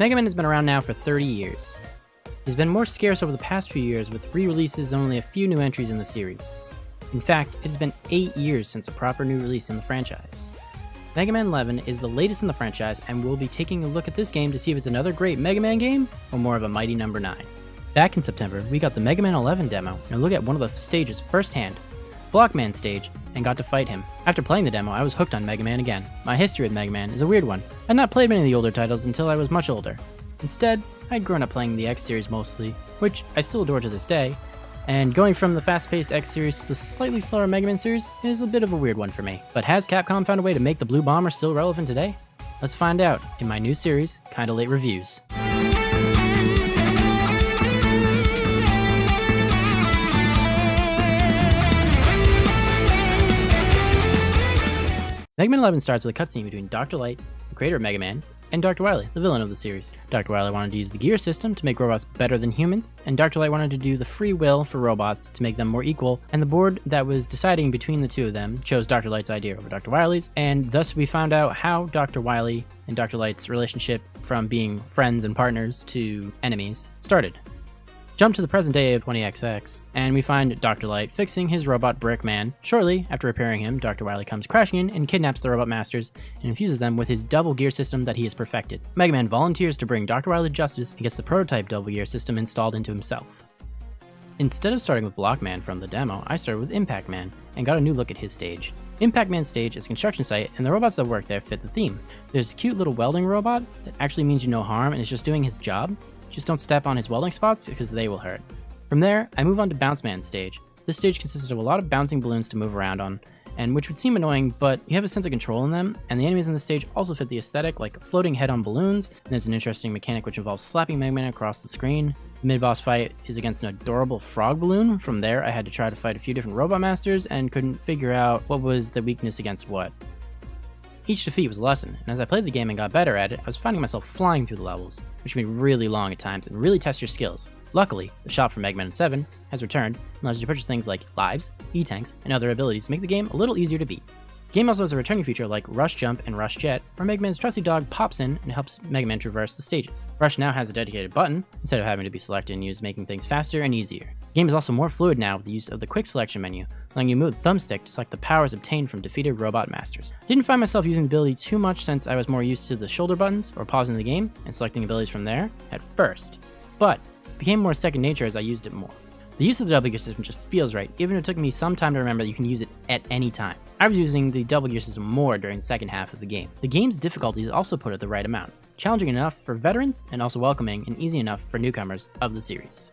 Mega Man has been around now for 30 years. He's been more scarce over the past few years with re-releases and only a few new entries in the series. In fact, it has been 8 years since a proper new release in the franchise. Mega Man 11 is the latest in the franchise, and we'll be taking a look at this game to see if it's another great Mega Man game or more of a mighty number 9. Back in September, we got the Mega Man 11 demo and a look at one of the stages firsthand, Blockman stage, and got to fight him. After playing the demo, I was hooked on Mega Man again. My history with Mega Man is a weird one. I had not played many of the older titles until I was much older. Instead, I'd grown up playing the X series mostly, which I still adore to this day, and going from the fast-paced X series to the slightly slower Mega Man series is a bit of a weird one for me. But has Capcom found a way to make the Blue Bomber still relevant today? Let's find out in my new series, Kinda Late Reviews. Mega Man 11 starts with a cutscene between Dr. Light, the creator of Mega Man, and Dr. Wily, the villain of the series. Dr. Wily wanted to use the gear system to make robots better than humans, and Dr. Light wanted to do the free will for robots to make them more equal, and the board that was deciding between the two of them chose Dr. Light's idea over Dr. Wily's, and thus we found out how Dr. Wily and Dr. Light's relationship from being friends and partners to enemies started. Jump to the present day of 20XX, and we find Dr. Light fixing his robot Brickman. Shortly after repairing him, Dr. Wily comes crashing in and kidnaps the robot masters and infuses them with his double gear system that he has perfected. Mega Man volunteers to bring Dr. Wily to justice and gets the prototype double gear system installed into himself. Instead of starting with Blockman from the demo, I started with Impact Man and got a new look at his stage. Impact Man's stage is a construction site, and the robots that work there fit the theme. There's a cute little welding robot that actually means you no harm and is just doing his job. Just don't step on his welding spots because they will hurt. From there, I move on to Bounce Man's stage. This stage consisted of a lot of bouncing balloons to move around on, and which would seem annoying, but you have a sense of control in them, and the enemies in the stage also fit the aesthetic, like a floating head on balloons, and there's an interesting mechanic which involves slapping Mega Man across the screen. The mid-boss fight is against an adorable frog balloon. From there, I had to try to fight a few different robot masters and couldn't figure out what was the weakness against what. Each defeat was a lesson, and as I played the game and got better at it, I was finding myself flying through the levels, which can be really long at times and really test your skills. Luckily, the shop from Mega Man 7 has returned and allows you to purchase things like lives, E-tanks, and other abilities to make the game a little easier to beat. The game also has a returning feature like Rush Jump and Rush Jet, where Mega Man's trusty dog pops in and helps Mega Man traverse the stages. Rush now has a dedicated button, instead of having to be selected and used, making things faster and easier. The game is also more fluid now with the use of the quick selection menu, allowing you to move the thumbstick to select the powers obtained from defeated robot masters. I didn't find myself using the ability too much since I was more used to the shoulder buttons or pausing the game and selecting abilities from there at first, but it became more second nature as I used it more. The use of the double gear system just feels right, even if it took me some time to remember that you can use it at any time. I was using the double gear system more during the second half of the game. The game's difficulty is also put at the right amount, challenging enough for veterans and also welcoming and easy enough for newcomers of the series.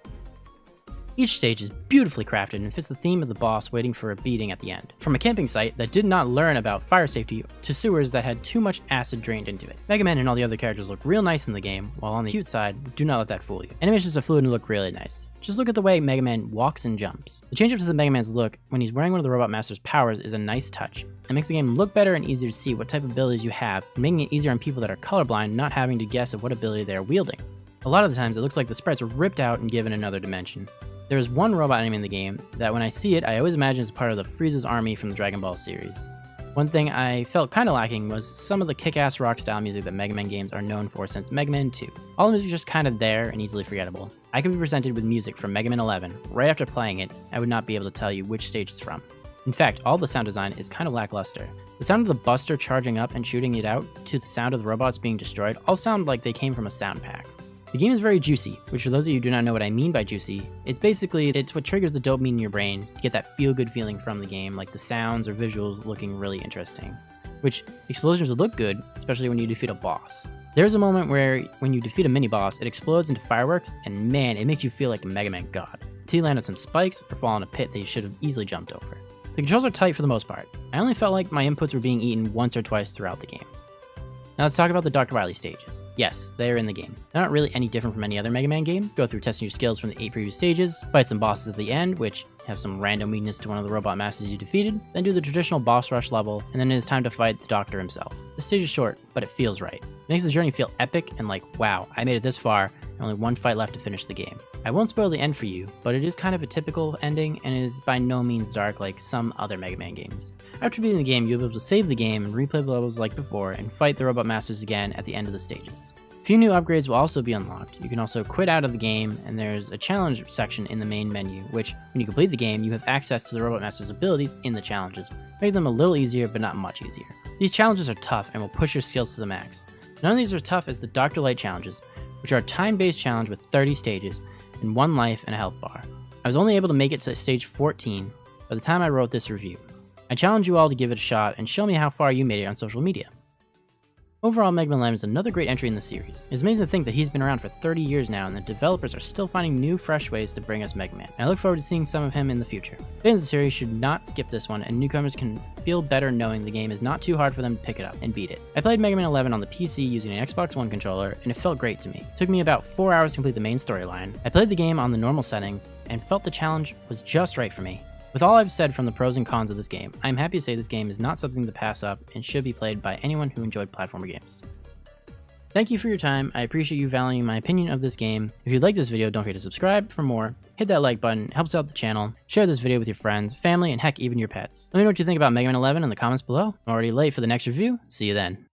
Each stage is beautifully crafted and fits the theme of the boss waiting for a beating at the end. From a camping site that did not learn about fire safety to sewers that had too much acid drained into it. Mega Man and all the other characters look real nice in the game, while on the cute side, do not let that fool you. Animations are fluid and look really nice. Just look at the way Mega Man walks and jumps. The change up to the Mega Man's look when he's wearing one of the Robot Master's powers is a nice touch. It makes the game look better and easier to see what type of abilities you have, making it easier on people that are colorblind not having to guess at what ability they are wielding. A lot of the times it looks like the sprites are ripped out and given another dimension. There is one robot enemy in the game that when I see it, I always imagine it's part of the Frieza's army from the Dragon Ball series. One thing I felt kinda lacking was some of the kick-ass rock style music that Mega Man games are known for since Mega Man 2. All the music is just kinda there and easily forgettable. I could be presented with music from Mega Man 11. Right after playing it, I would not be able to tell you which stage it's from. In fact, all the sound design is kinda lackluster. The sound of the Buster charging up and shooting it out to the sound of the robots being destroyed all sound like they came from a sound pack. The game is very juicy, which for those of you who do not know what I mean by juicy, it's what triggers the dopamine in your brain to get that feel-good feeling from the game, like the sounds or visuals looking really interesting. Which, explosions would look good, especially when you defeat a boss. There's a moment where, when you defeat a mini-boss, it explodes into fireworks, and man, it makes you feel like a Mega Man god, until you land on some spikes or fall in a pit that you should have easily jumped over. The controls are tight for the most part. I only felt like my inputs were being eaten once or twice throughout the game. Now let's talk about the Dr. Wily stages. Yes, they are in the game. They're not really any different from any other Mega Man game. Go through testing your skills from the 8 previous stages, fight some bosses at the end, which have some random weakness to one of the robot masters you defeated, then do the traditional boss rush level, and then it is time to fight the Doctor himself. The stage is short, but it feels right. It makes the journey feel epic and like, wow, I made it this far, and only one fight left to finish the game. I won't spoil the end for you, but it is kind of a typical ending, and it is by no means dark like some other Mega Man games. After beating the game, you'll be able to save the game and replay the levels like before, and fight the robot masters again at the end of the stages. few new upgrades will also be unlocked. You can also quit out of the game, and there's a challenge section in the main menu, which, when you complete the game, you have access to the Robot Master's abilities in the challenges, making them a little easier but not much easier. These challenges are tough and will push your skills to the max. None of these are tough as the Dr. Light challenges, which are a time-based challenge with 30 stages and 1 life and a health bar. I was only able to make it to stage 14 by the time I wrote this review. I challenge you all to give it a shot and show me how far you made it on social media. Overall, Mega Man 11 is another great entry in the series. It's amazing to think that he's been around for 30 years now and the developers are still finding new, fresh ways to bring us Mega Man, and I look forward to seeing some of him in the future. Fans of the series should not skip this one, and newcomers can feel better knowing the game is not too hard for them to pick it up and beat it. I played Mega Man 11 on the PC using an Xbox One controller, and it felt great to me. It took me about 4 hours to complete the main storyline. I played the game on the normal settings, and felt the challenge was just right for me. With all I've said from the pros and cons of this game, I'm happy to say this game is not something to pass up and should be played by anyone who enjoyed platformer games. Thank you for your time. I appreciate you valuing my opinion of this game. If you like this video, don't forget to subscribe for more. Hit that like button, it helps out the channel. Share this video with your friends, family, and heck, even your pets. Let me know what you think about Mega Man 11 in the comments below. I'm already late for the next review. See you then.